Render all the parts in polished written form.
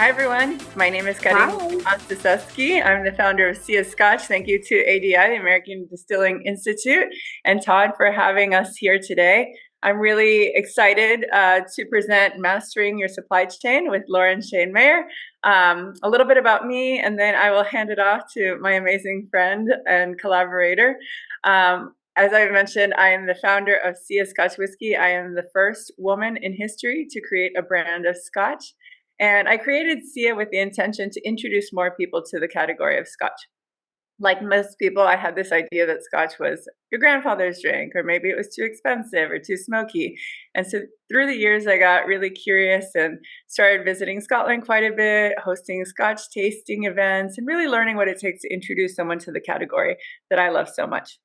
Hi, everyone. My name is Carin and Hi. Lauren. I'm the founder of SIA Scotch. Thank you to ADI, the American Distilling Institute, and Todd for having us here today. I'm really excited to present Mastering Your Supply Chain with Lauren Shanemeyer. A little bit about me, and then I will hand it off to my amazing friend and collaborator. As I mentioned, I am the founder of SIA Scotch Whiskey. I am the first woman in history to create a brand of scotch. And I created SIA with the intention to introduce more people to the category of scotch. Like most people, I had this idea that scotch was your grandfather's drink, or maybe it was too expensive or too smoky. And so through the years, I got really curious and started visiting Scotland quite a bit, hosting scotch tasting events, and really learning what it takes to introduce someone to the category that I love so much.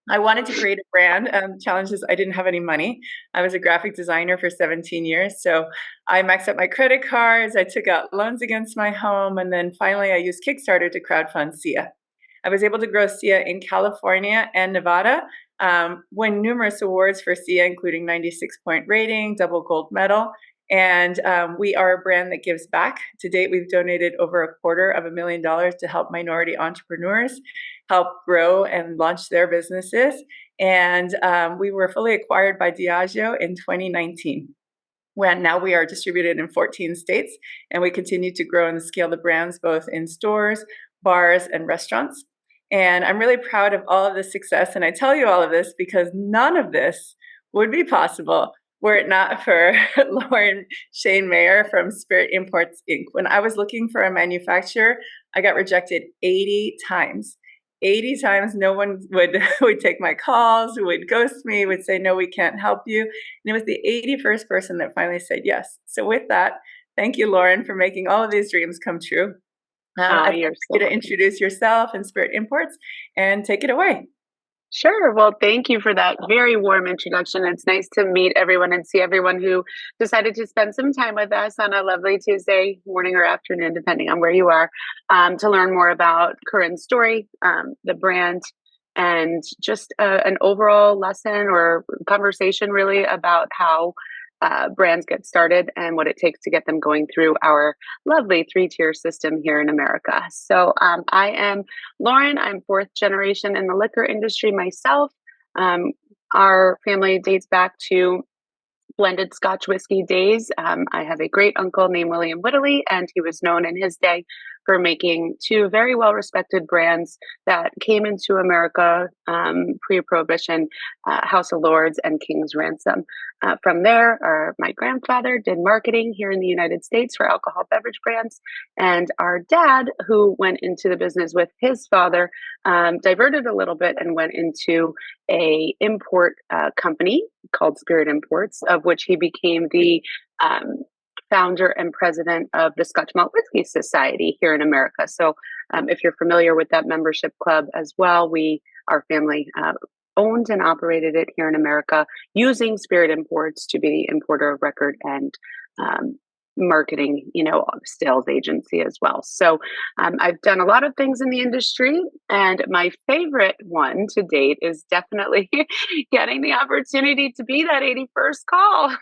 I wanted to create a brand. Challenge is I didn't have any money. I was a graphic designer for 17 years. So I maxed out my credit cards. I took out loans against my home. And then finally, I used Kickstarter to crowdfund SIA. I was able to grow SIA in California and Nevada, win numerous awards for SIA, including 96-point rating, double gold medal. And we are a brand that gives back. To date, we've donated over $250,000 to help minority entrepreneurs help grow and launch their businesses. And we were fully acquired by Diageo in 2019. When now we are distributed in 14 states, and we continue to grow and scale the brands both in stores, bars, and restaurants. And I'm really proud of all of this success. And I tell you all of this because none of this would be possible were it not for Lauren Shanemeyer from Spirit Imports Inc. When I was looking for a manufacturer, I got rejected 80 times. 80 times no one would take my calls, would ghost me, would say, no, we can't help you. And it was the 81st person that finally said yes. So with that, thank you, Lauren, for making all of these dreams come true. I'd like you to introduce yourself and Spirit Imports and take it away. Sure. Well, thank you for that very warm introduction. It's nice to meet everyone and see everyone who decided to spend some time with us on a lovely Tuesday morning or afternoon, depending on where you are, to learn more about Carin's story, the brand, and just an overall lesson or conversation really about how brands get started and what it takes to get them going through our lovely 3-tier system here in America. So I am Lauren. I'm 4th generation in the liquor industry myself. Our family dates back to blended Scotch whiskey days. I have a great uncle named William Whittley, and he was known in his day for making 2 very well-respected brands that came into America pre-Prohibition, House of Lords and King's Ransom. From there, my grandfather did marketing here in the United States for alcohol beverage brands, and our dad, who went into the business with his father, diverted a little bit and went into a import company called Spirit Imports, of which he became the founder and president of the Scotch Malt Whiskey Society here in America. So if you're familiar with that membership club as well, our family owned and operated it here in America using Spirit Imports to be the importer of record and marketing, sales agency as well. So I've done a lot of things in the industry, and my favorite one to date is definitely getting the opportunity to be that 81st call.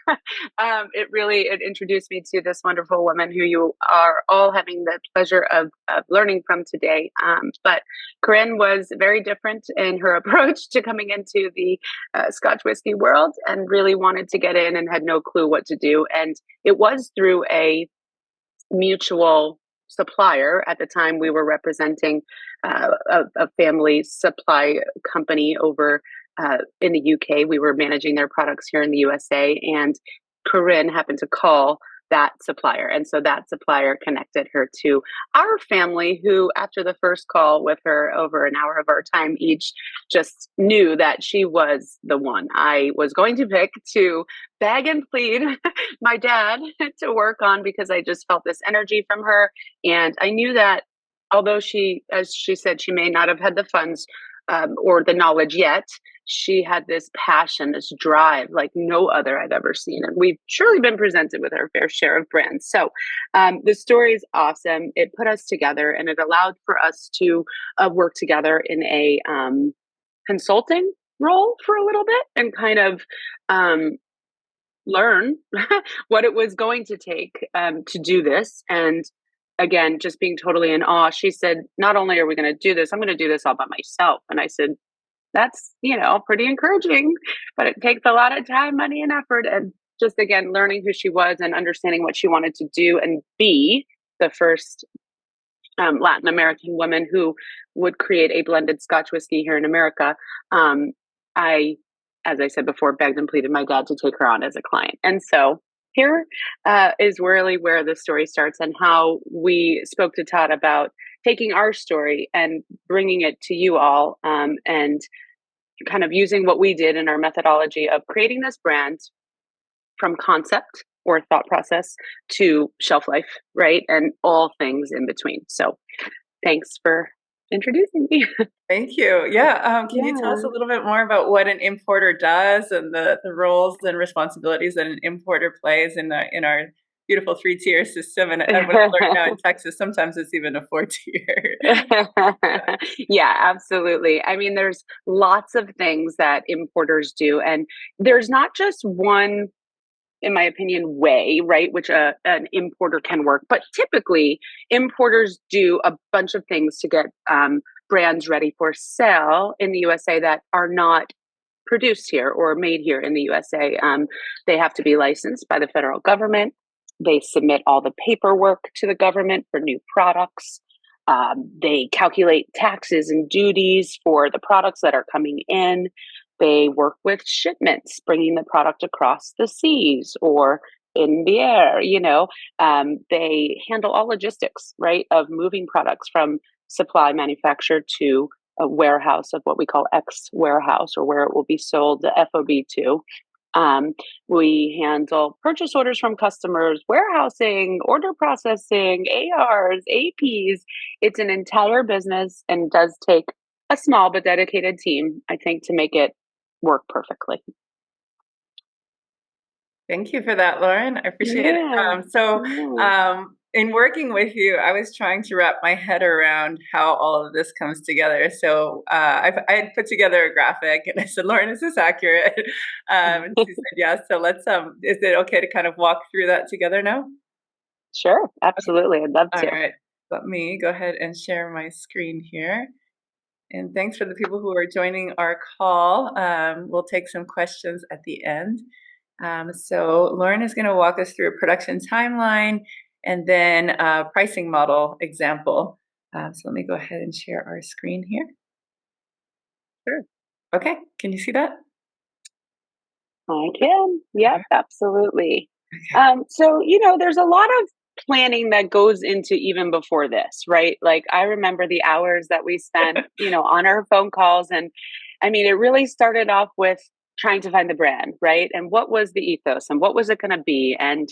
It introduced me to this wonderful woman who you are all having the pleasure of learning from today. But Carin was very different in her approach to coming into the Scotch whiskey world, and really wanted to get in and had no clue what to do. And it was through a mutual supplier. At the time, we were representing a family supply company over in the UK. We were managing their products here in the USA, and Carin happened to call that supplier. And so that supplier connected her to our family, who, after the first call with her, over an hour of our time each, just knew that she was the one I was going to pick to beg and plead my dad to work on, because I just felt this energy from her. And I knew that although she, as she said, she may not have had the funds or the knowledge yet, she had this passion, this drive like no other I've ever seen. And we've surely been presented with our fair share of brands. So the story is awesome. It put us together, and it allowed for us to work together in a consulting role for a little bit, and kind of learn what it was going to take to do this. And again, just being totally in awe, she said, not only are we going to do this, I'm going to do this all by myself. And I said, that's, pretty encouraging, but it takes a lot of time, money, and effort. And just again, learning who she was and understanding what she wanted to do and be the first Latin American woman who would create a blended Scotch whiskey here in America. I, as I said before, begged and pleaded my dad to take her on as a client. And so here is really where the story starts, and how we spoke to Todd about taking our story and bringing it to you all, and kind of using what we did in our methodology of creating this brand from concept or thought process to shelf life, right? And all things in between. So thanks for introducing me. Thank you. Yeah. Can you tell us Yeah. a little bit more about what an importer does and the roles and responsibilities that an importer plays in our beautiful 3-tier system? And what I've learned now in Texas, sometimes it's even a 4-tier. Yeah, absolutely. I mean, there's lots of things that importers do, and there's not just one, in my opinion, way, right, which an importer can work. But typically, importers do a bunch of things to get brands ready for sale in the USA that are not produced here or made here in the USA. They have to be licensed by the federal government. They submit all the paperwork to the government for new products. They calculate taxes and duties for the products that are coming in. They work with shipments, bringing the product across the seas or in the air. They handle all logistics, right, of moving products from supply manufacturer to a warehouse of what we call X warehouse, or where it will be sold, the FOB to. We handle purchase orders from customers, warehousing, order processing, ARs, APs. It's an entire business and does take a small but dedicated team, I think, to make it work perfectly. Thank you for that, Lauren. I appreciate it. Yeah. So, Yeah. in working with you, I was trying to wrap my head around how all of this comes together. So, I had put together a graphic, and I said, "Lauren, is this accurate?" And she said, "Yes." So let's. Is it okay to kind of walk through that together now? Sure, absolutely. I'd love All to. right. Let me go ahead and share my screen here. And thanks for the people who are joining our call. We'll take some questions at the end. So Lauren is going to walk us through a production timeline and then a pricing model example. So let me go ahead and share our screen here. Sure. Okay, can you see that? I can. Yep, absolutely. Okay. So, there's a lot of planning that goes into even before this, right? Like, I remember the hours that we spent, on our phone calls. And I mean, it really started off with trying to find the brand, right? And what was the ethos and what was it going to be? And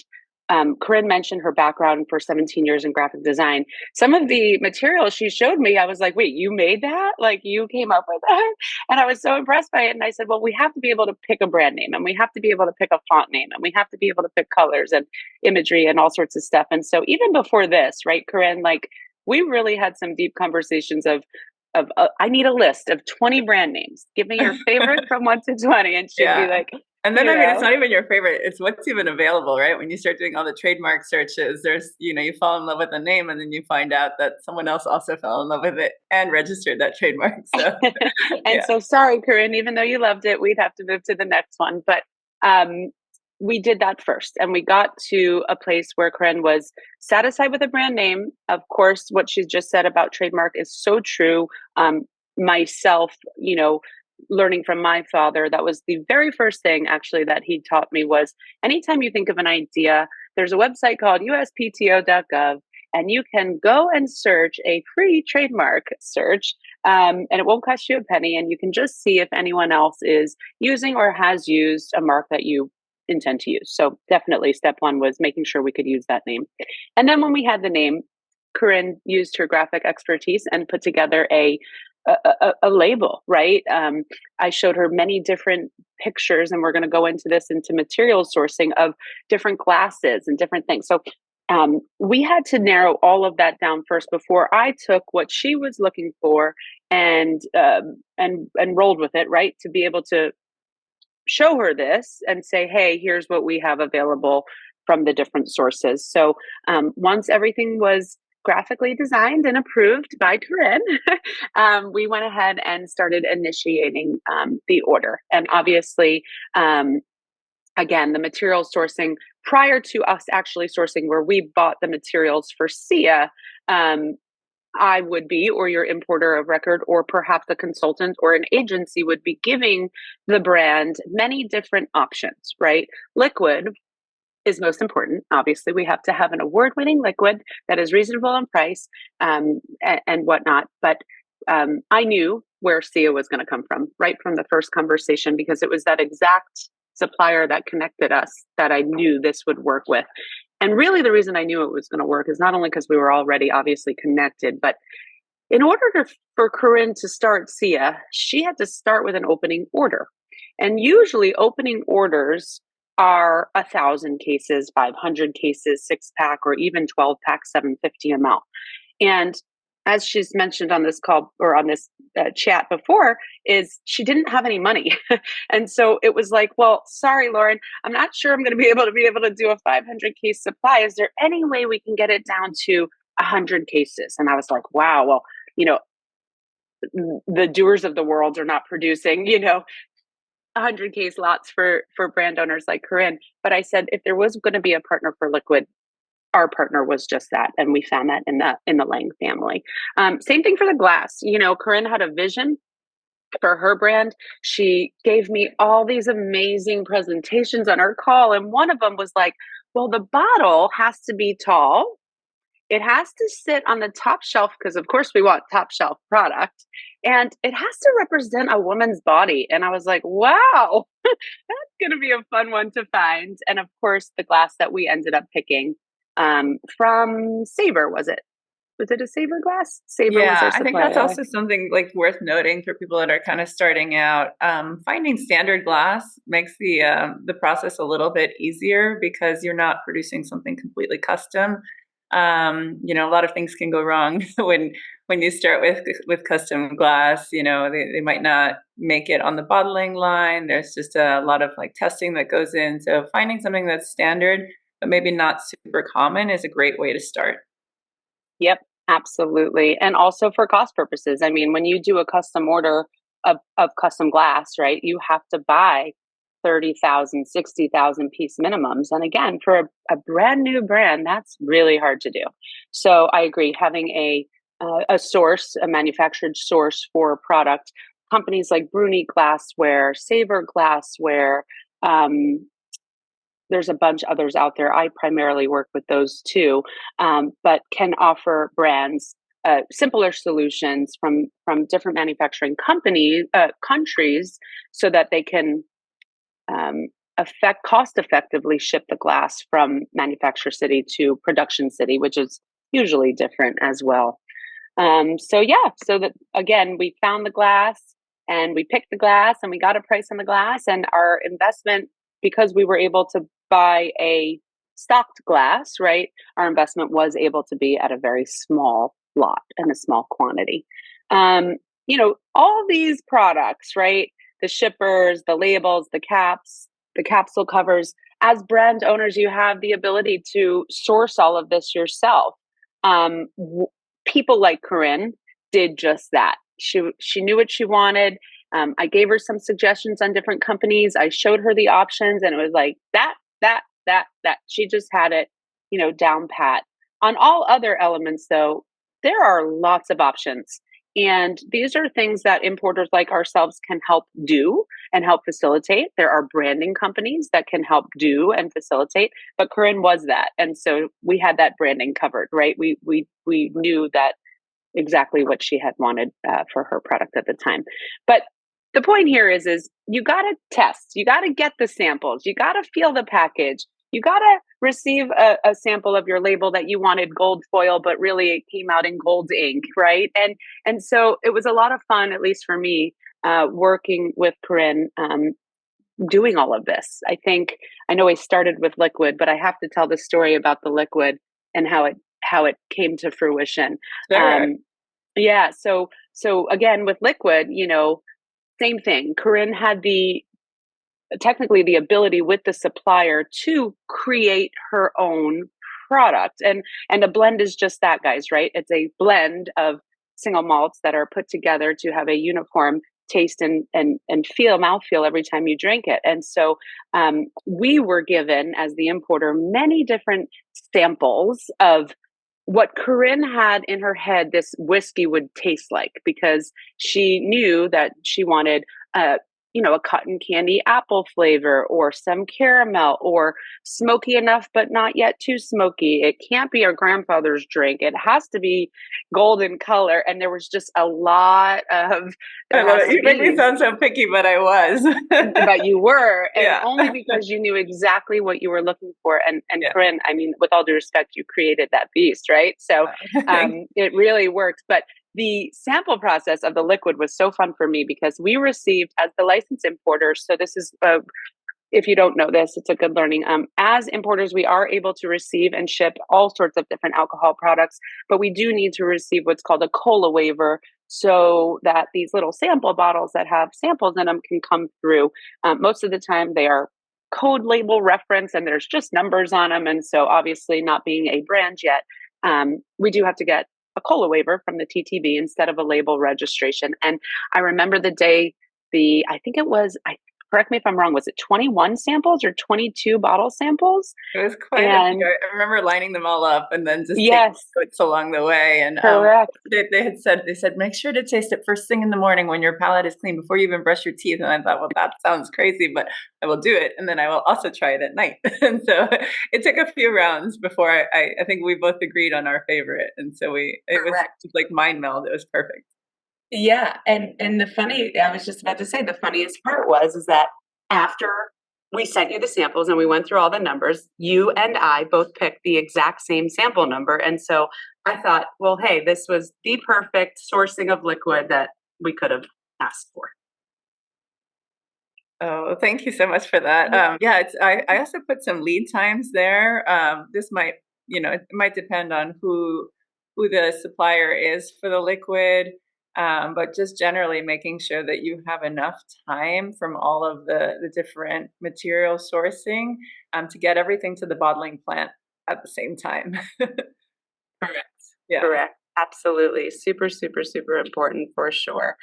Carin mentioned her background for 17 years in graphic design. Some of the material she showed me, I was like, wait, you made that? Like, you came up with that? And I was so impressed by it. And I said, well, we have to be able to pick a brand name, and we have to be able to pick a font name, and we have to be able to pick colors and imagery and all sorts of stuff. And so even before this, right, Carin, like, we really had some deep conversations of I need a list of 20 brand names. Give me your favorite from 1 to 20. And she'd be Yeah. like, And then, I mean, it's not even your favorite. It's what's even available, right? When you start doing all the trademark searches, there's, you fall in love with a name, and then you find out that someone else also fell in love with it and registered that trademark. So, And yeah. so sorry, Carin, even though you loved it, we'd have to move to the next one. But we did that first, and we got to a place where Carin was satisfied with a brand name. Of course, what she just said about trademark is so true. Myself, learning from my father, that was the very first thing actually that he taught me was, anytime you think of an idea, there's a website called uspto.gov, and you can go and search a free trademark search, and it won't cost you a penny, and you can just see if anyone else is using or has used a mark that you intend to use. So definitely step one was making sure we could use that name. And then when we had the name, Carin used her graphic expertise and put together a label, right? I showed her many different pictures, and we're going to go into this, into material sourcing of different glasses and different things. So we had to narrow all of that down first before I took what she was looking for and rolled with it, right? To be able to show her this and say, hey, here's what we have available from the different sources. So once everything was graphically designed and approved by Carin, we went ahead and started initiating the order. And obviously, again, the material sourcing prior to us actually sourcing where we bought the materials for SIA, I would be, or your importer of record, or perhaps a consultant or an agency would be giving the brand many different options, right? Liquid is most important. Obviously, we have to have an award-winning liquid that is reasonable in price, and whatnot. But I knew where SIA was going to come from right from the first conversation, because it was that exact supplier that connected us that I knew this would work with. And really, the reason I knew it was going to work is not only because we were already obviously connected, but in order for Carin to start SIA, she had to start with an opening order. And usually, opening orders are 1,000 cases, 500 cases, 6-pack, or even 12-pack, 750 ml. And as she's mentioned on this call or on this chat before, is she didn't have any money. And so it was like, well, sorry, Lauren, I'm not sure I'm going to be able to do a 500 case supply. Is there any way we can get it down to 100 cases? And I was like, wow, well, the doers of the world are not producing, 100 case lots for brand owners like Carin. But I said, if there was going to be a partner for liquid, our partner was just that, and we found that in the Lang family. Same thing for the glass. Carin had a vision for her brand. She gave me all these amazing presentations on our call, and one of them was like, well, the bottle has to be tall. It has to sit on the top shelf because, of course, we want top shelf product, and it has to represent a woman's body. And I was like, wow, that's going to be a fun one to find. And of course, the glass that we ended up picking from Sabre, was it? Was it a Sabre glass? Sabre was our I think supplier. that's also something like worth noting for people that are kind of starting out. Finding standard glass makes the process a little bit easier because you're not producing something completely custom. A lot of things can go wrong when you start with custom glass. They might not make it on the bottling line. There's just a lot of like testing that goes in. So finding something that's standard but maybe not super common is a great way to start. Yep, absolutely. And also for cost purposes. I mean, when you do a custom order of custom glass, right, you have to buy 30,000, 60,000 piece minimums. And again, for a brand new brand, that's really hard to do. So I agree, having a source, a manufactured source for a product, companies like Bruni Glassware, Sabre Glassware, there's a bunch others out there. I primarily work with those two, but can offer brands simpler solutions from different manufacturing countries, so that they can cost effectively ship the glass from manufacturer city to production city, which is usually different as well. So that again, we found the glass and we picked the glass and we got a price on the glass, and our investment, because we were able to buy a stocked glass, right? Our investment was able to be at a very small lot and a small quantity. All these products, right? The shippers, the labels, the caps, the capsule covers. As brand owners, you have the ability to source all of this yourself. People like Carin did just that. She knew what she wanted. I gave her some suggestions on different companies. I showed her the options, and it was like that. She just had it, down pat. On all other elements, though, there are lots of options. And these are things that importers like ourselves can help do and help facilitate. There are branding companies that can help do and facilitate, but Carin was that. And so we had that branding covered, right? We knew that exactly what she had wanted for her product at the time. But the point here is you got to test, you got to get the samples, you got to feel the package, you got to receive a sample of your label that you wanted gold foil, but really it came out in gold ink, right? And so it was a lot of fun, at least for me, working with Carin, doing all of this. I know I started with liquid, but I have to tell the story about the liquid and how it came to fruition. Sure. So again, with liquid, same thing. Carin had technically the ability with the supplier to create her own product. And a blend is just that, guys, right? It's a blend of single malts that are put together to have a uniform taste and feel mouthfeel every time you drink it. And so we were given, as the importer, many different samples of what Carin had in her head this whiskey would taste like, because she knew that she wanted a a cotton candy apple flavor, or some caramel, or smoky enough but not yet too smoky. It can't be our grandfather's drink. It has to be golden color. And there was just a lot of I there love has it. to You make me be. sound so picky, but I was. But you were, and Yeah. only because you knew exactly what you were looking for. And Yeah. Corinne, I mean, with all due respect, you created that beast, right? So it really worked. But the sample process of the liquid was so fun for me, because we received, as the licensed importers, so this is if you don't know this, it's a good learning. As importers, we are able to receive and ship all sorts of different alcohol products, but we do need to receive what's called a COLA waiver, so that these little sample bottles that have samples in them can come through. Most of the time, they are code label reference, and there's just numbers on them. And so, obviously, not being a brand yet, we do have to get a COLA waiver from the TTB instead of a label registration. And I remember the day I think it was, correct me if I'm wrong, was it 21 samples or 22 bottle samples? It was quite a And few. I remember lining them all up and then just taking yes, notes along the way. And correct. they said, make sure to taste it first thing in the morning when your palate is clean, before you even brush your teeth. And I thought, well, that sounds crazy, but I will do it. And then I will also try it at night. And so it took a few rounds before I think we both agreed on our favorite. And so it was Correct. just like mind meld. It was perfect. Yeah, and I was just about to say, the funniest part was is that after we sent you the samples and we went through all the numbers, you and I both picked the exact same sample number. And so I thought, well, hey, this was the perfect sourcing of liquid that we could have asked for. Oh, thank you so much for that. Yeah, I also put some lead times there. This might, it might depend on who the supplier is for the liquid, but just generally making sure that you have enough time from all of the different material sourcing to get everything to the bottling plant at the same time. Correct. Yeah. Correct. Absolutely. Super, super, super important for sure.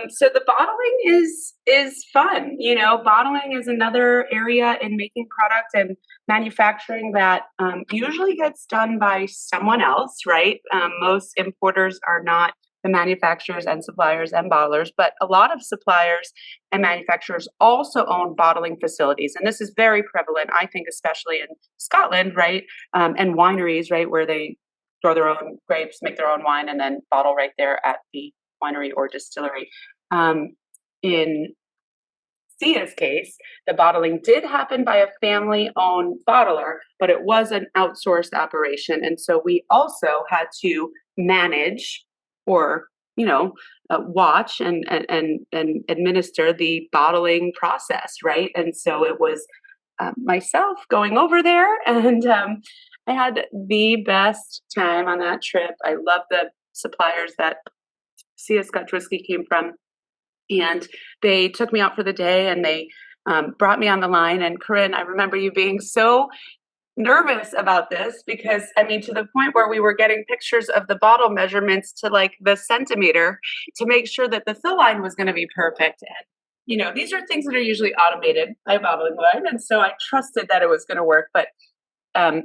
So the bottling is fun. Bottling is another area in making product and manufacturing that usually gets done by someone else, right? Most importers are not the manufacturers and suppliers and bottlers, but a lot of suppliers and manufacturers also own bottling facilities, and this is very prevalent, I think, especially in Scotland, right? And wineries, right, where they grow their own grapes, make their own wine, and then bottle right there at the winery or distillery. In SIA's case, the bottling did happen by a family owned bottler, but it was an outsourced operation. And so we also had to manage or watch and administer the bottling process, right? And so it was myself going over there, and I had the best time on that trip. I love the suppliers that SIA Scotch Whiskey came from, and they took me out for the day, and they brought me on the line. And Corinne, I remember you being so nervous about this, because I mean, to the point where we were getting pictures of the bottle measurements to like the centimeter to make sure that the fill line was going to be perfect. And these are things that are usually automated by a bottling line, and so I trusted that it was going to work. But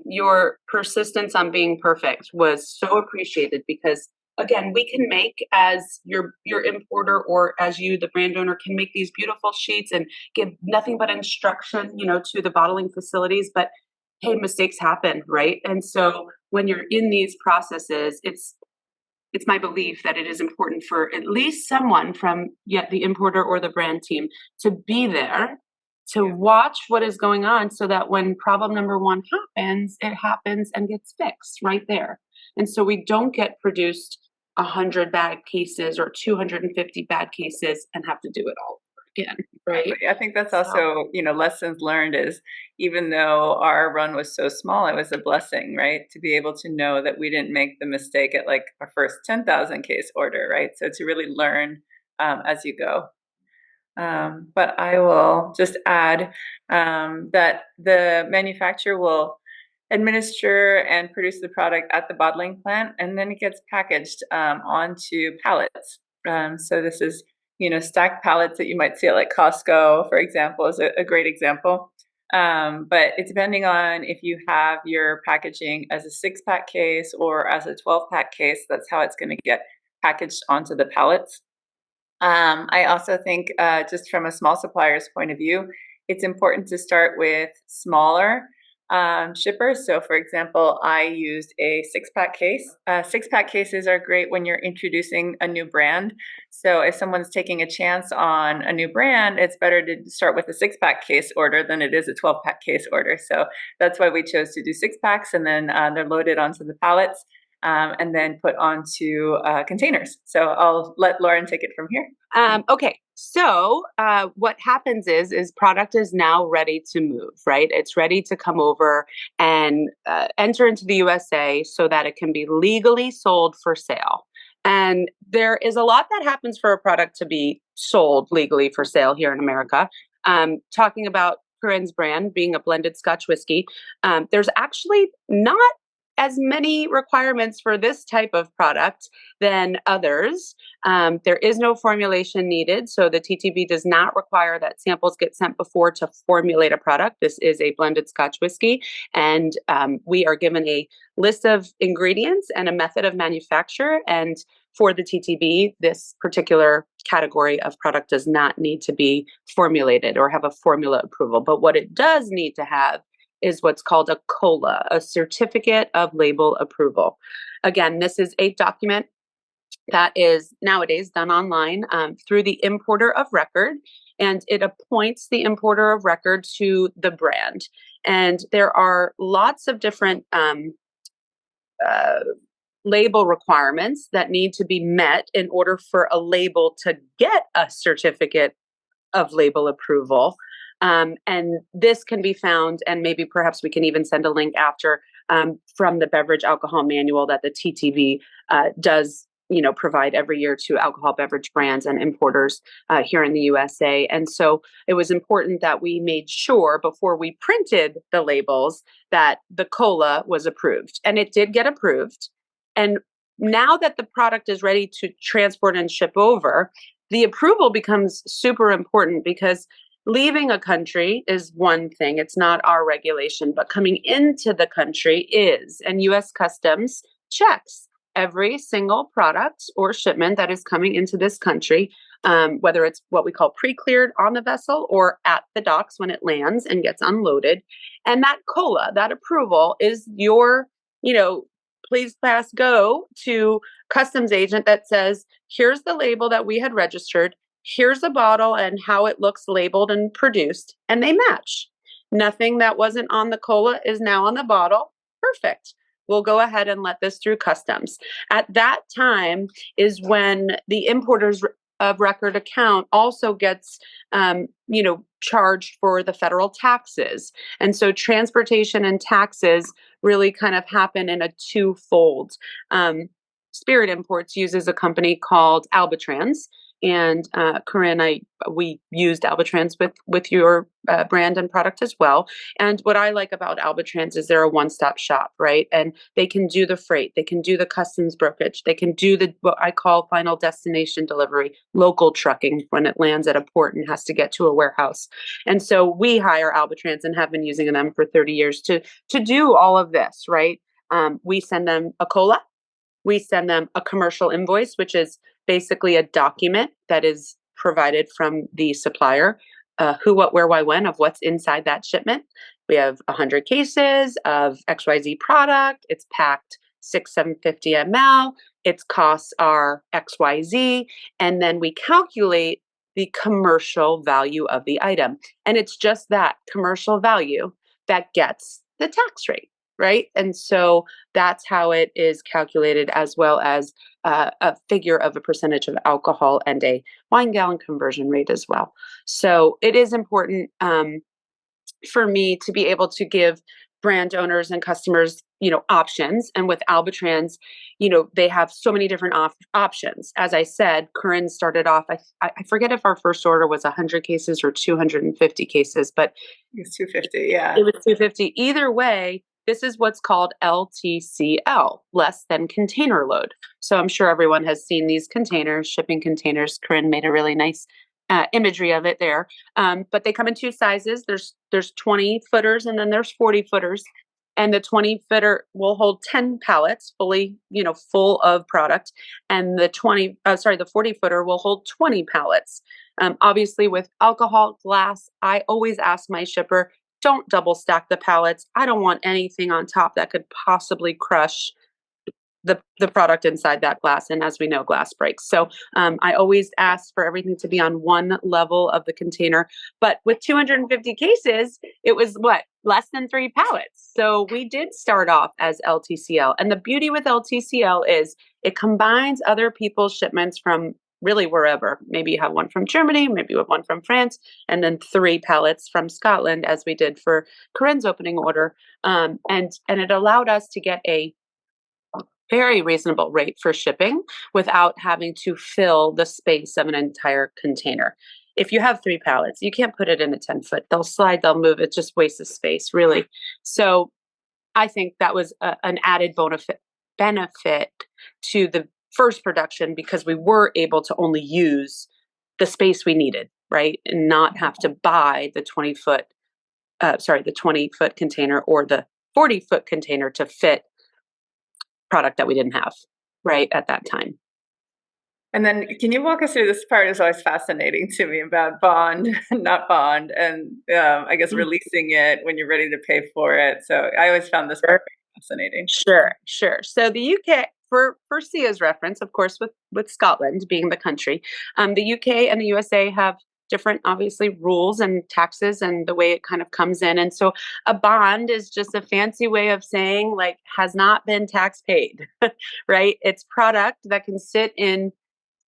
your persistence on being perfect was so appreciated, because again, we can make, as your importer or as you, the brand owner, can make these beautiful sheets and give nothing but instruction, to the bottling facilities. But hey, mistakes happen, right? And so when you're in these processes, it's my belief that it is important for at least someone from yet the importer or the brand team to be there to watch what is going on, so that when problem number one happens, it happens and gets fixed right there. And so we don't get produced 100 bad cases or 250 bad cases and have to do it all over again, right? I think that's also, lessons learned is, even though our run was so small, it was a blessing, right? To be able to know that we didn't make the mistake at like our first 10,000 case order, right? So to really learn as you go. But I will just add that the manufacturer will administer and produce the product at the bottling plant, and then it gets packaged onto pallets. So this is, stacked pallets that you might see at like Costco, for example, is a great example. But it's depending on if you have your packaging as a 6-pack case or as a 12-pack case, that's how it's going to get packaged onto the pallets. I also think, just from a small supplier's point of view, it's important to start with smaller shippers. So, for example, I used a 6-pack case. 6-pack cases are great when you're introducing a new brand. So, if someone's taking a chance on a new brand, it's better to start with a 6-pack case order than it is a 12-pack case order. So, that's why we chose to do 6-packs, and then they're loaded onto the pallets. And then put onto containers. So I'll let Lauren take it from here. Okay, so what happens is product is now ready to move, right? It's ready to come over and enter into the USA so that it can be legally sold for sale. And there is a lot that happens for a product to be sold legally for sale here in America. Talking about Carin's brand being a blended Scotch whiskey, there's actually not as many requirements for this type of product than others. There is no formulation needed, so the TTB does not require that samples get sent before to formulate a product. This is a blended Scotch whiskey, and we are given a list of ingredients and a method of manufacture. And for the TTB, this particular category of product does not need to be formulated or have a formula approval. But what it does need to have is what's called a COLA, a Certificate of Label Approval. Again, this is a document that is nowadays done online through the importer of record, and it appoints the importer of record to the brand. And there are lots of different label requirements that need to be met in order for a label to get a certificate of label approval. And this can be found, and maybe perhaps we can even send a link after from the beverage alcohol manual that the TTB does, provide every year to alcohol beverage brands and importers here in the USA. And so it was important that we made sure before we printed the labels that the COLA was approved, and it did get approved. And now that the product is ready to transport and ship over, the approval becomes super important, because leaving a country is one thing. It's not our regulation, but coming into the country is. And U.S. Customs checks every single product or shipment that is coming into this country, whether it's what we call pre-cleared on the vessel or at the docks when it lands and gets unloaded. And that COLA, that approval, is your, please pass go to customs agent that says, here's the label that we had registered. Here's a bottle and how it looks labeled and produced, and they match. Nothing that wasn't on the COLA is now on the bottle. Perfect. We'll go ahead and let this through customs. At that time is when the importer's of record account also gets, charged for the federal taxes. And so transportation and taxes really kind of happen in a twofold. Spirit Imports uses a company called Albatrans. And Carin, we used Albatrans with your brand and product as well. And what I like about Albatrans is they're a one-stop shop, right? And they can do the freight, they can do the customs brokerage, they can do what I call final destination delivery, local trucking when it lands at a port and has to get to a warehouse. And so we hire Albatrans and have been using them for 30 years to do all of this, right? We send them a COLA. We send them a commercial invoice, which is basically a document that is provided from the supplier, who, what, where, why, when of what's inside that shipment. We have 100 cases of XYZ product. It's packed 750 ml. Its costs are XYZ. And then we calculate the commercial value of the item. And it's just that commercial value that gets the tax rate. Right. And so that's how it is calculated, as well as a figure of a percentage of alcohol and a wine gallon conversion rate as well. So it is important for me to be able to give brand owners and customers, options. And with Albatrans, they have so many different options. As I said, Carin started off, I forget if our first order was 100 cases or 250 cases, but it's 250. Yeah. It was 250. Either way, This is what's called LTCL, less than container load. So I'm sure everyone has seen these containers, shipping containers. Corinne made a really nice imagery of it there. But they come in two sizes. There's 20 footers and then there's 40 footers. And the 20 footer will hold 10 pallets fully, full of product. And the 40 footer will hold 20 pallets. Obviously with alcohol, glass, I always ask my shipper, don't double stack the pallets. I don't want anything on top that could possibly crush the product inside that glass. And as we know, glass breaks. So I always ask for everything to be on one level of the container. But with 250 cases, it was what? Less than 3 pallets. So we did start off as LTCL. And the beauty with LTCL is it combines other people's shipments from really wherever. Maybe you have one from Germany, maybe you have one from France, and then 3 pallets from Scotland, as we did for Corinne's opening order. And it allowed us to get a very reasonable rate for shipping without having to fill the space of an entire container. If you have 3 pallets, you can't put it in a 10-foot. They'll slide, they'll move. It just wastes the space, really. So I think that was an added benefit to the first production because we were able to only use the space we needed, right? And not have to buy the 20-foot container or the 40-foot container to fit product that we didn't have right at that time. And then can you walk us through this part is always fascinating to me about bond, not bond, and I guess releasing it when you're ready to pay for it. So I always found this part fascinating. Sure. So the UK, for SIA's reference, of course, with Scotland being the country, the UK and the USA have different, obviously, rules and taxes and the way it kind of comes in. And so a bond is just a fancy way of saying like has not been tax paid, right? It's product that can sit in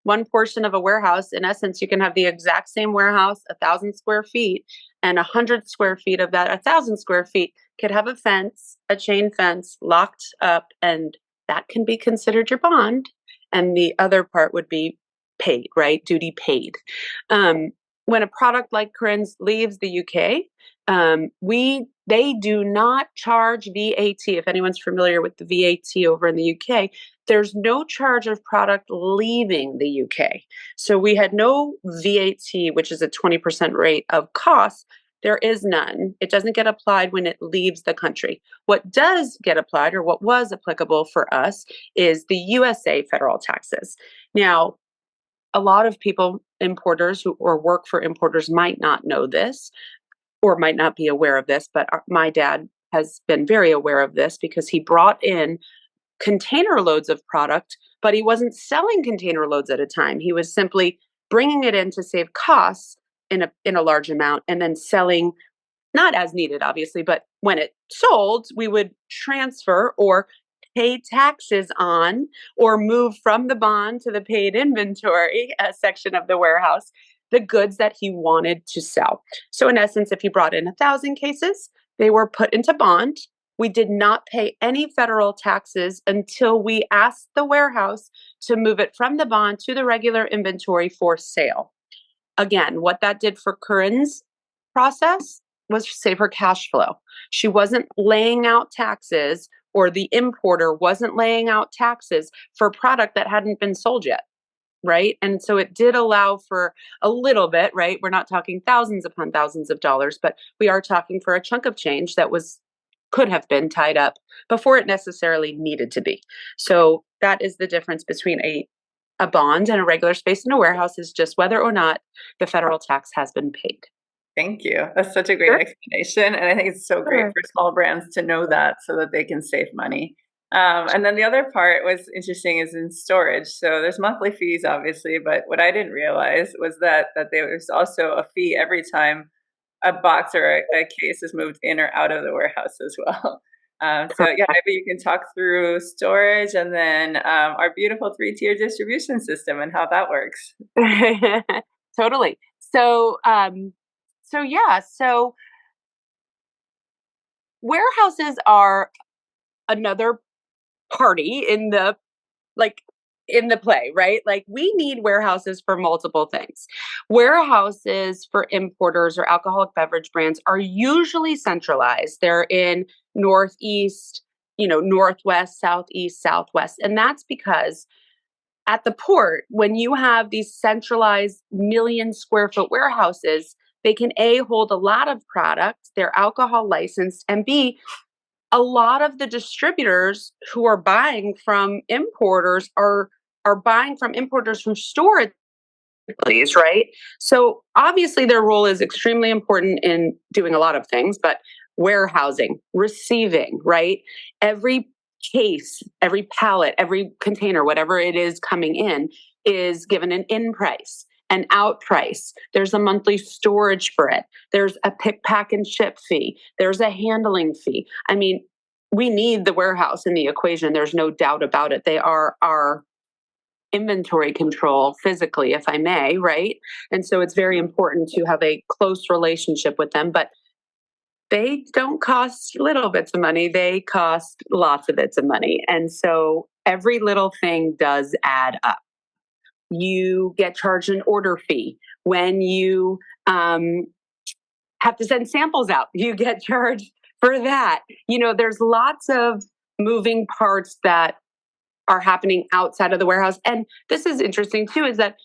one portion of a warehouse. In essence, you can have the exact same warehouse, 1,000 square feet, and 100 square feet of that 1,000 square feet could have a fence, a chain fence locked up, and that can be considered your bond. And the other part would be paid, right? Duty paid. When a product like Corinne's leaves the UK, they do not charge VAT. If anyone's familiar with the VAT over in the UK, there's no charge of product leaving the UK. So we had no VAT, which is a 20% rate of cost. There is none. It doesn't get applied when it leaves the country. What does get applied, or what was applicable for us, is the USA federal taxes. Now, a lot of people, importers or work for importers, might not know this or might not be aware of this, but my dad has been very aware of this because he brought in container loads of product, but he wasn't selling container loads at a time. He was simply bringing it in to save costs in a large amount and then selling, not as needed, obviously, but when it sold, we would transfer or pay taxes on or move from the bond to the paid inventory section of the warehouse the goods that he wanted to sell. So in essence, if he brought in 1,000 cases, they were put into bond. We did not pay any federal taxes until we asked the warehouse to move it from the bond to the regular inventory for sale. Again, what that did for Corinne's process was save her cash flow. She wasn't laying out taxes, or the importer wasn't laying out taxes for product that hadn't been sold yet, right? And so it did allow for a little bit, right? We're not talking thousands upon thousands of dollars, but we are talking for a chunk of change that could have been tied up before it necessarily needed to be. So that is the difference between a bond and a regular space in a warehouse, is just whether or not the federal tax has been paid. Thank you. That's such a great explanation. And I think it's so great for small brands to know that so that they can save money. And then the other part was interesting is in storage. So there's monthly fees, obviously, but what I didn't realize was that there was also a fee every time a box or a case is moved in or out of the warehouse as well. So yeah, maybe you can talk through storage and then our beautiful 3-tier distribution system and how that works. Totally. So warehouses are another party in the in the play, right? Like we need warehouses for multiple things. Warehouses for importers or alcoholic beverage brands are usually centralized. They're in Northeast, Northwest, Southeast, Southwest. And that's because at the port, when you have these centralized million square foot warehouses, they can A, hold a lot of product, they're alcohol licensed, and B, a lot of the distributors who are buying from importers are buying from importers from storage facilities, right? So obviously their role is extremely important in doing a lot of things, but warehousing, receiving, right? Every case, every pallet, every container, whatever it is coming in is given an in price, an out price. There's a monthly storage for it. There's a pick, pack, and ship fee. There's a handling fee. I mean, we need the warehouse in the equation. There's no doubt about it. They are our inventory control physically, if I may, right? And so it's very important to have a close relationship with them, but they don't cost little bits of money. They cost lots of bits of money. And so every little thing does add up. You get charged an order fee. When you have to send samples out, you get charged for that. There's lots of moving parts that are happening outside of the warehouse. And this is interesting too, is that,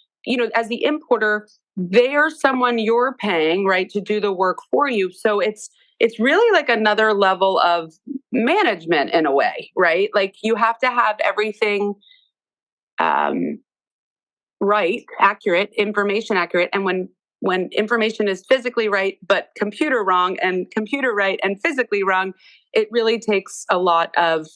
as the importer, they're someone you're paying, right, to do the work for you. So it's really like another level of management in a way, right? Like you have to have everything right, accurate, information accurate. And when information is physically right, but computer wrong and computer right and physically wrong, it really takes a lot of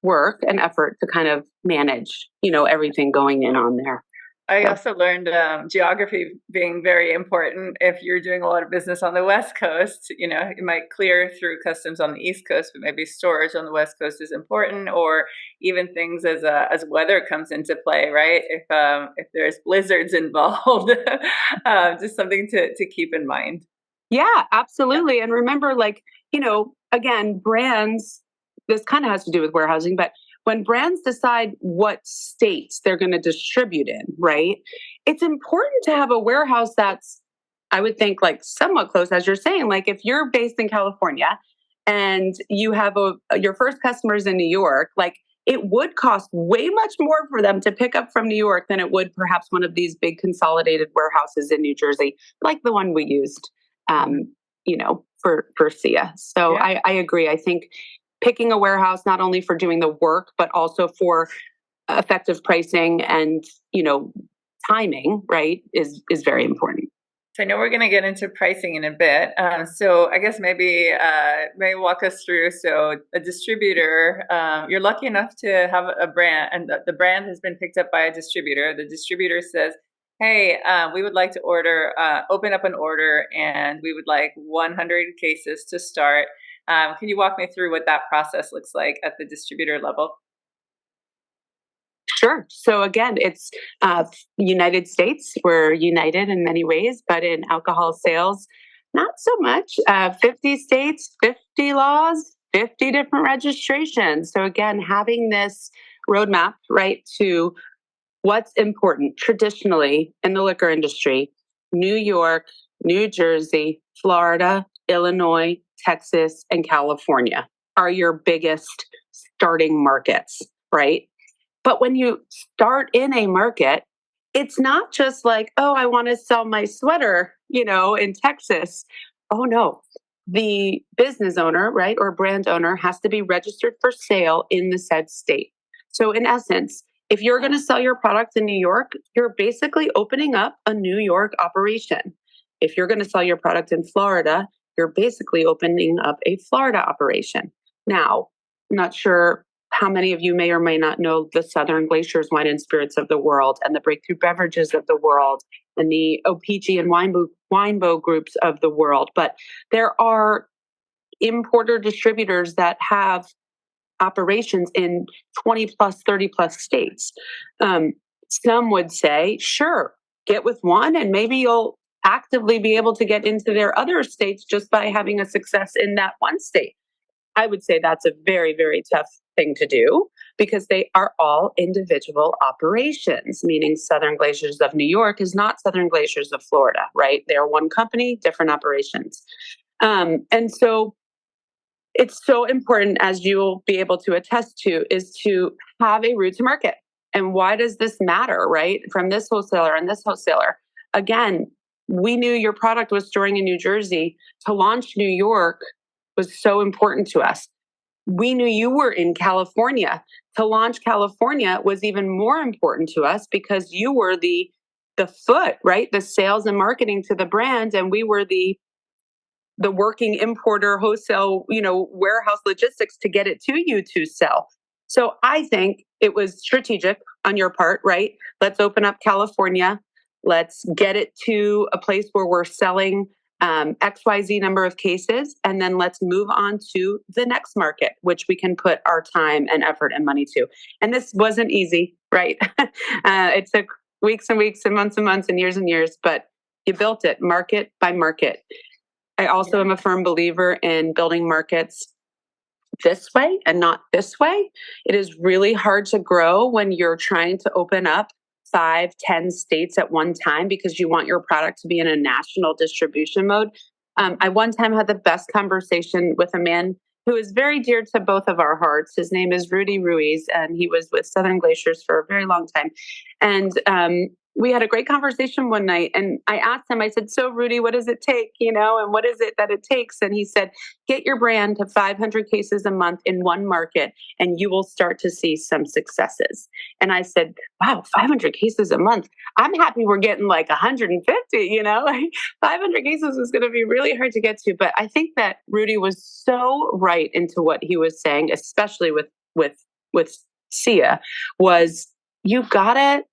work and effort to kind of manage, everything going in on there. I So, also learned geography being very important. If you're doing a lot of business on the West Coast, it might clear through customs on the East Coast, but maybe storage on the West Coast is important, or even things as weather comes into play, right? If there's blizzards involved, just something to keep in mind. yeah, absolutely. And remember, like, again, brands, this kind of has to do with warehousing, but when brands decide what states they're going to distribute in, right? It's important to have a warehouse that's, I would think, like somewhat close, as you're saying. Like if you're based in California and you have your first customers in New York, like it would cost way much more for them to pick up from New York than it would perhaps one of these big consolidated warehouses in New Jersey, like the one we used, for SIA. So Yeah. I agree. I think picking a warehouse not only for doing the work, but also for effective pricing and, timing, right, is very important. So I know we're going to get into pricing in a bit. So I guess maybe walk us through. So a distributor, you're lucky enough to have a brand, and the brand has been picked up by a distributor. The distributor says, "Hey, we would like to open up an order, and we would like 100 cases to start." Can you walk me through what that process looks like at the distributor level? Sure. So again, it's United States. We're united in many ways, but in alcohol sales, not so much. 50 states, 50 laws, 50 different registrations. So again, having this roadmap, right, to what's important traditionally in the liquor industry: New York, New Jersey, Florida, Illinois, Texas, and California are your biggest starting markets, right? But when you start in a market, it's not just like, oh, I want to sell my sweater, in Texas. Oh, no. The business owner, right, or brand owner has to be registered for sale in the said state. So, in essence, if you're going to sell your product in New York, you're basically opening up a New York operation. If you're going to sell your product in Florida, you're basically opening up a Florida operation. Now, I'm not sure how many of you may or may not know the Southern Glaciers Wine and Spirits of the world, and the Breakthrough Beverages of the world, and the OPG and Winebow groups of the world. But there are importer distributors that have operations in 20 plus, 30 plus states. Some would say, sure, get with one and maybe you'll actively be able to get into their other states just by having a success in that one state. I would say that's a very, very tough thing to do. because they are all individual operations, meaning Southern Glaciers of New York is not Southern Glaciers of Florida, right? They're one company, different operations. And so it's so important, as you'll be able to attest to, is to have a route to market. And why does this matter, right? From this wholesaler and this wholesaler. Again, we knew your product was storing in New Jersey. To launch New York was so important to us. We knew you were in California. To launch California was even more important to us because you were the foot, right? The sales and marketing to the brand, and we were the working importer, wholesale, warehouse logistics to get it to you to sell. So I think it was strategic on your part, right? Let's open up California. Let's get it to a place where we're selling XYZ number of cases, and then let's move on to the next market, which we can put our time and effort and money to. And this wasn't easy, right? It took weeks and weeks and months and years, but you built it market by market. I also am a firm believer in building markets this way and not this way. It is really hard to grow when you're trying to open up 5, 10 states at one time because you want your product to be in a national distribution mode. I one time had the best conversation with a man who is very dear to both of our hearts. His name is Rudy Ruiz, and he was with Southern Glaciers for a very long time. And we had a great conversation one night, and I asked him, I said, so Rudy, what does it take, and what is it that it takes? And he said, get your brand to 500 cases a month in one market, and you will start to see some successes. And I said, wow, 500 cases a month. I'm happy we're getting like 150, 500 cases is going to be really hard to get to. But I think that Rudy was so right into what he was saying, especially with SIA, was you got to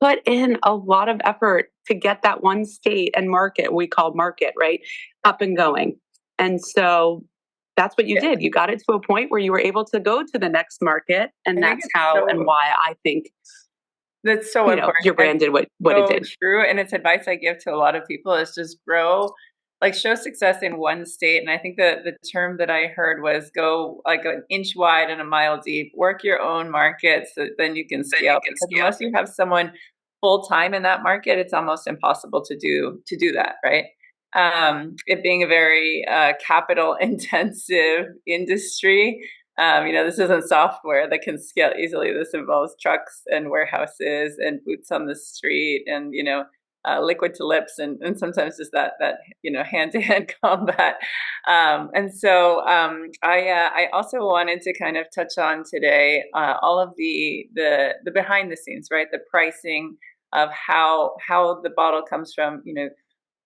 put in a lot of effort to get that one state and market, we call market, right, up and going. And so that's what you did. You got it to a point where you were able to go to the next market. And that's how and why I think that's so important. Your brand did what it did. True. And it's advice I give to a lot of people is just grow, show success in one state. And I think the term that I heard was go like an inch wide and a mile deep, work your own market so then you can scale. Because unless you have someone full time in that market, it's almost impossible to do that, right? It being a very capital intensive industry. This isn't software that can scale easily. This involves trucks and warehouses and boots on the street and, liquid to lips and sometimes just that hand to hand combat. And so I also wanted to kind of touch on today all of the behind the scenes, right? The pricing of how the bottle comes from,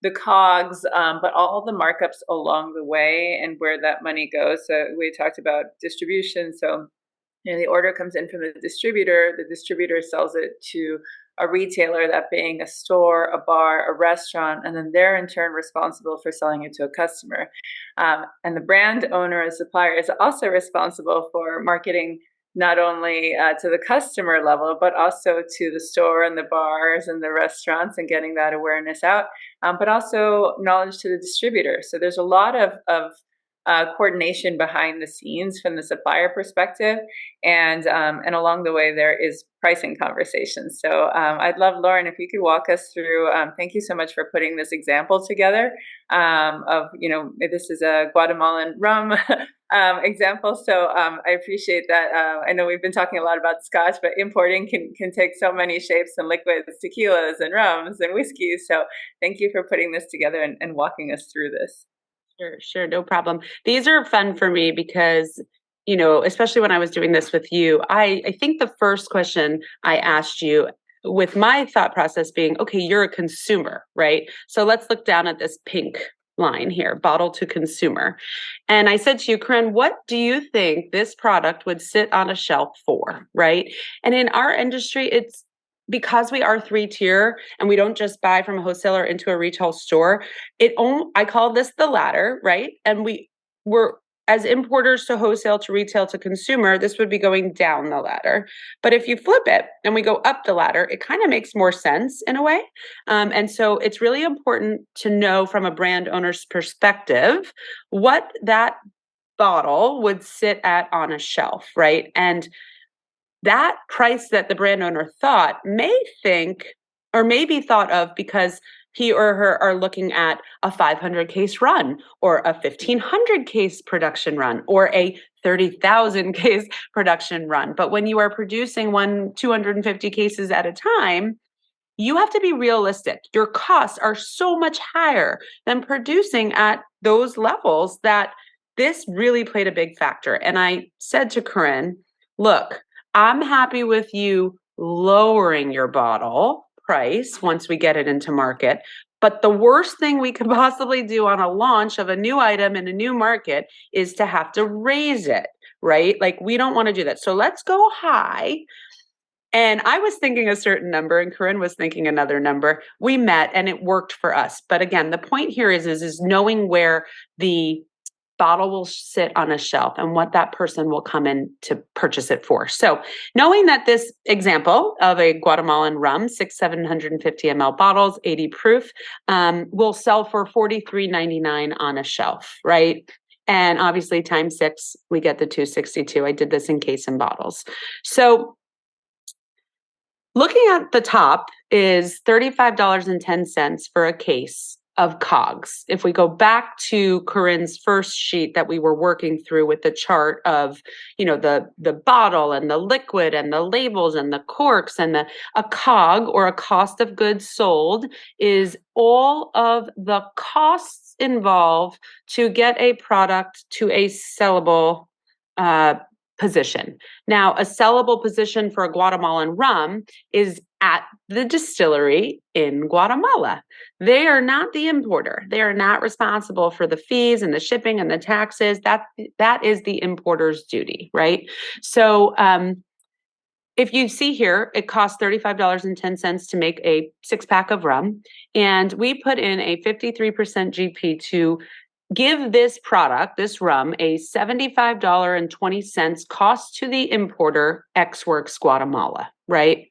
the COGS, but all the markups along the way and where that money goes. So we talked about distribution. So, the order comes in from the distributor sells it to a retailer, that being a store, a bar, a restaurant, and then they're in turn responsible for selling it to a customer. And the brand owner or supplier is also responsible for marketing not only to the customer level, but also to the store and the bars and the restaurants and getting that awareness out, but also knowledge to the distributor. So there's a lot of coordination behind the scenes from the supplier perspective, and along the way there is pricing conversations. So I'd love, Lauren, if you could walk us through. Thank you so much for putting this example together of this is a Guatemalan rum example. So I appreciate that. I know we've been talking a lot about Scotch, but importing can take so many shapes and liquids, tequilas and rums and whiskeys. So thank you for putting this together and walking us through this. Sure. No problem. These are fun for me because, especially when I was doing this with you, I think the first question I asked you, with my thought process being, okay, you're a consumer, right? So let's look down at this pink line here, bottle to consumer. And I said to you, Carin, what do you think this product would sit on a shelf for, right? And in our industry, it's because we are 3-tier and we don't just buy from a wholesaler into a retail store. I call this the ladder, right? And we're as importers to wholesale to retail to consumer, this would be going down the ladder. But if you flip it and we go up the ladder, it kind of makes more sense in a way. And so it's really important to know from a brand owner's perspective what that bottle would sit at on a shelf, right? And that price that the brand owner thought may think or may be thought of because he or her are looking at a 500 case run or a 1,500 case production run or a 30,000 case production run. But when you are producing 250 cases at a time, you have to be realistic. Your costs are so much higher than producing at those levels that this really played a big factor. And I said to Carin, look, I'm happy with you lowering your bottle price once we get it into market. But the worst thing we could possibly do on a launch of a new item in a new market is to have to raise it, right? Like, we don't want to do that. So let's go high. And I was thinking a certain number and Carin was thinking another number. We met and it worked for us. But again, the point here is knowing where the bottle will sit on a shelf and what that person will come in to purchase it for. So knowing that this example of a Guatemalan rum, 750 ml bottles, 80 proof, will sell for $43.99 on a shelf, right? And obviously times 6, we get the $262. I did this in case and bottles. So looking at the top is $35.10 for a case of COGS. If we go back to Carin's first sheet that we were working through with the chart of, the bottle and the liquid and the labels and the corks and a COG, or a cost of goods sold, is all of the costs involved to get a product to a sellable position. Now, a sellable position for a Guatemalan rum is at the distillery in Guatemala. They are not the importer. They are not responsible for the fees and the shipping and the taxes. That is the importer's duty, right? So if you see here, it costs $35.10 to make a 6-pack of rum. And we put in a 53% GP to give this product, this rum, a $75.20 cost to the importer, Ex Works Guatemala, right?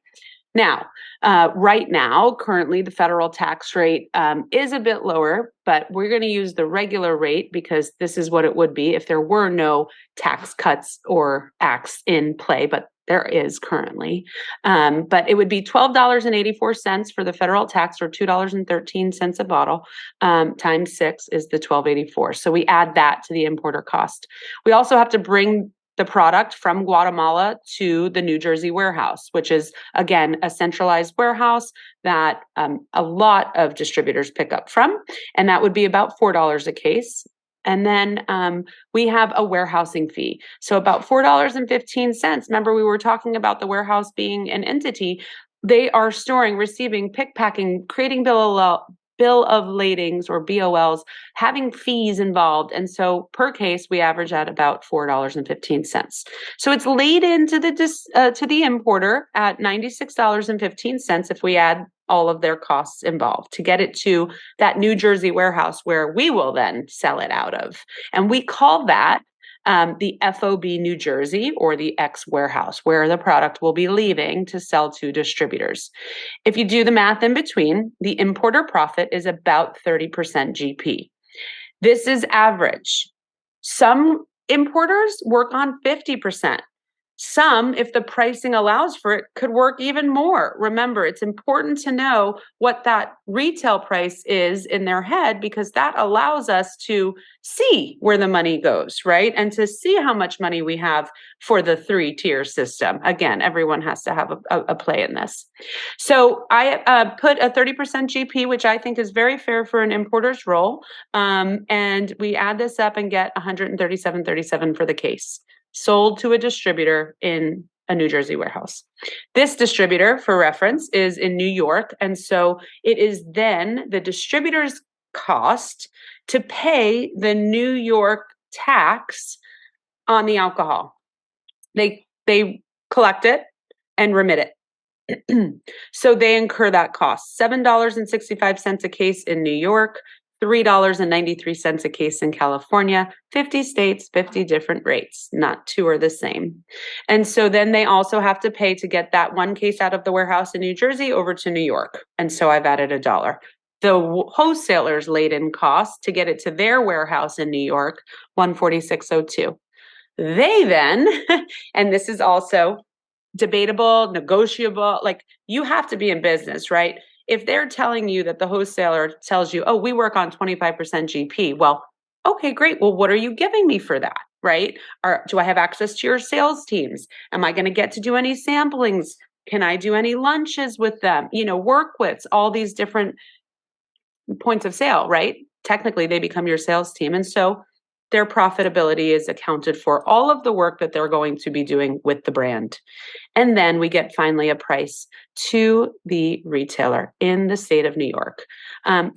Now, currently, the federal tax rate is a bit lower, but we're going to use the regular rate because this is what it would be if there were no tax cuts or acts in play, but there is currently. But it would be $12.84 for the federal tax, or $2.13 a bottle, times 6 is the $12.84. So we add that to the importer cost. We also have to bring the product from Guatemala to the New Jersey warehouse, which is, again, a centralized warehouse that a lot of distributors pick up from, and that would be about $4 a case. And then we have a warehousing fee. So about $4.15. Remember, we were talking about the warehouse being an entity. They are storing, receiving, pick, packing, creating bill of ladings, or BOLs, having fees involved. And so per case, we average at about $4.15. So it's laid into to the importer at $96.15 if we add all of their costs involved to get it to that New Jersey warehouse where we will then sell it out of. And we call that the FOB New Jersey, or the X warehouse, where the product will be leaving to sell to distributors. If you do the math in between, the importer profit is about 30% GP. This is average. Some importers work on 50%. Some, if the pricing allows for it, could work even more. Remember, it's important to know what that retail price is in their head, because that allows us to see where the money goes, right? And to see how much money we have for the 3-tier system. Again, everyone has to have a play in this. So I put a 30% GP, which I think is very fair for an importer's role. And we add this up and get $137.37 for the case, sold to a distributor in a New Jersey warehouse. This distributor, for reference, is in New York. And so it is then the distributor's cost to pay the New York tax on the alcohol. They collect it and remit it. So they incur that cost. $7.65 a case in New York, $3.93 a case in California, 50 states, 50 different rates. Not two are the same. And so then they also have to pay to get that one case out of the warehouse in New Jersey over to New York. And so I've added $1. The wholesalers laid in cost to get it to their warehouse in New York, $146.02. They then, and this is also debatable, negotiable. Like, you have to be in business, right? If they're telling you that the wholesaler tells you, oh, we work on 25% GP, well, okay, great. Well, what are you giving me for that, right? Or do I have access to your sales teams? Am I going to get to do any samplings? Can I do any lunches with them? Work with all these different points of sale, right? Technically, they become your sales team. And so their profitability is accounted for, all of the work that they're going to be doing with the brand. And then we get finally a price to the retailer in the state of New York.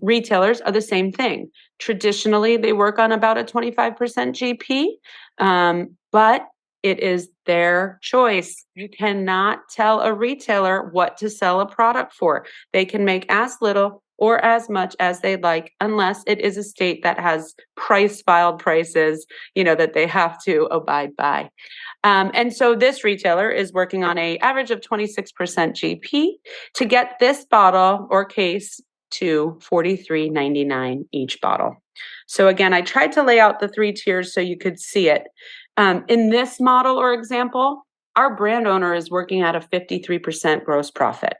Retailers are the same thing. Traditionally, they work on about a 25% GP, but it is their choice. You cannot tell a retailer what to sell a product for. They can make as little or as much as they'd like, unless it is a state that has filed prices, that they have to abide by. And so this retailer is working on an average of 26% GP to get this bottle or case to $43.99 each bottle. So again, I tried to lay out the 3 tiers so you could see it. In this model or example, our brand owner is working at a 53% gross profit.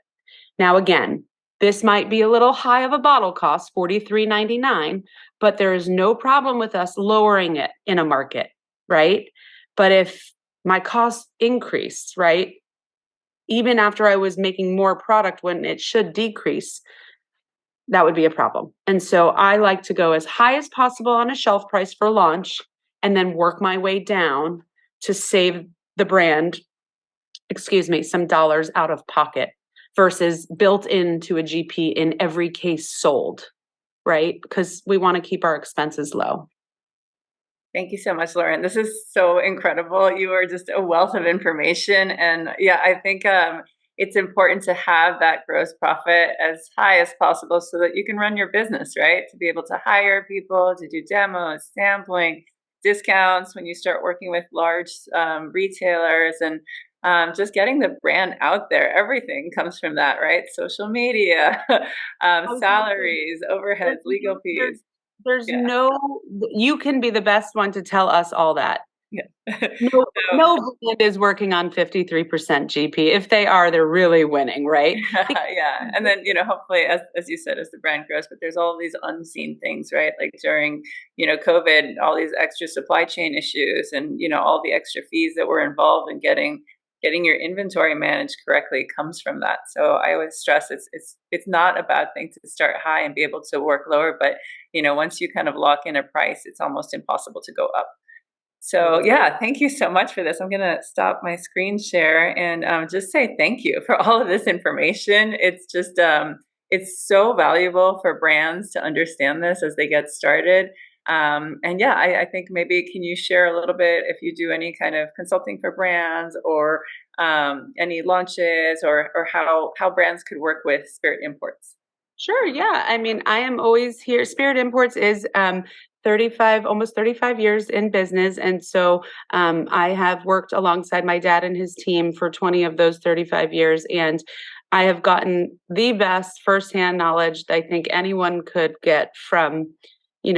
Now, again, this might be a little high of a bottle cost, $43.99, but there is no problem with us lowering it in a market, right? But if my costs increased, right, even after I was making more product when it should decrease, that would be a problem. And so I like to go as high as possible on a shelf price for launch and then work my way down to save the brand, some dollars out of pocket versus built into a GP in every case sold, right? Because we want to keep our expenses low. Thank you so much, Lauren. This is so incredible. You are just a wealth of information. And yeah, I think it's important to have that gross profit as high as possible so that you can run your business, right? To be able to hire people, to do demos, sampling, discounts when you start working with large retailers, and just getting the brand out there. Everything comes from that, right? Social media, salaries, overheads, legal fees. You can be the best one to tell us all that. Yeah. No brand is working on 53% GP. If they are, they're really winning, right? Yeah. And then, hopefully, as you said, as the brand grows, but there's all these unseen things, right? Like during, COVID, all these extra supply chain issues and, all the extra fees that were involved in getting your inventory managed correctly comes from that. So I always stress it's not a bad thing to start high and be able to work lower, but once you kind of lock in a price, it's almost impossible to go up. So yeah, thank you so much for this. I'm gonna stop my screen share and just say thank you for all of this information. It's just it's so valuable for brands to understand this as they get started. And yeah, I think maybe can you share a little bit if you do any kind of consulting for brands or any launches or how brands could work with Spirit Imports? Sure. Yeah. I mean, I am always here. Spirit Imports is almost 35 years in business. And so I have worked alongside my dad and his team for 20 of those 35 years. And I have gotten the best firsthand knowledge that I think anyone could get from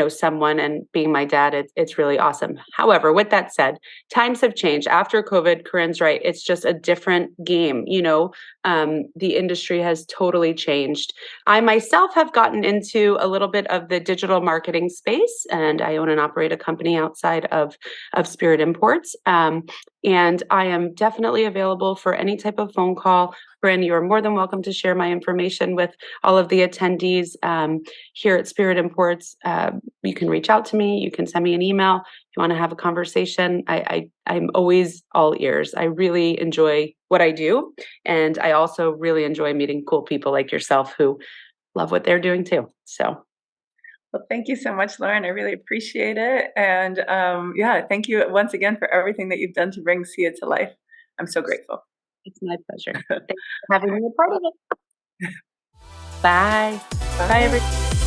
someone, and being my dad, it's really awesome. However, with that said, times have changed. After COVID, Corinne's right. It's just a different game. The industry has totally changed. I myself have gotten into a little bit of the digital marketing space, and I own and operate a company outside of Spirit Imports. And I am definitely available for any type of phone call. Bryn, you are more than welcome to share my information with all of the attendees here at Spirit Imports. You can reach out to me. You can send me an email if you want to have a conversation. I'm always all ears. I really enjoy what I do. And I also really enjoy meeting cool people like yourself who love what they're doing too. So. Well, thank you so much, Lauren. I really appreciate it. And yeah, thank you once again for everything that you've done to bring SIA to life. I'm so grateful. It's my pleasure. Thanks for having me a part of it. Bye. Bye. Bye, everyone.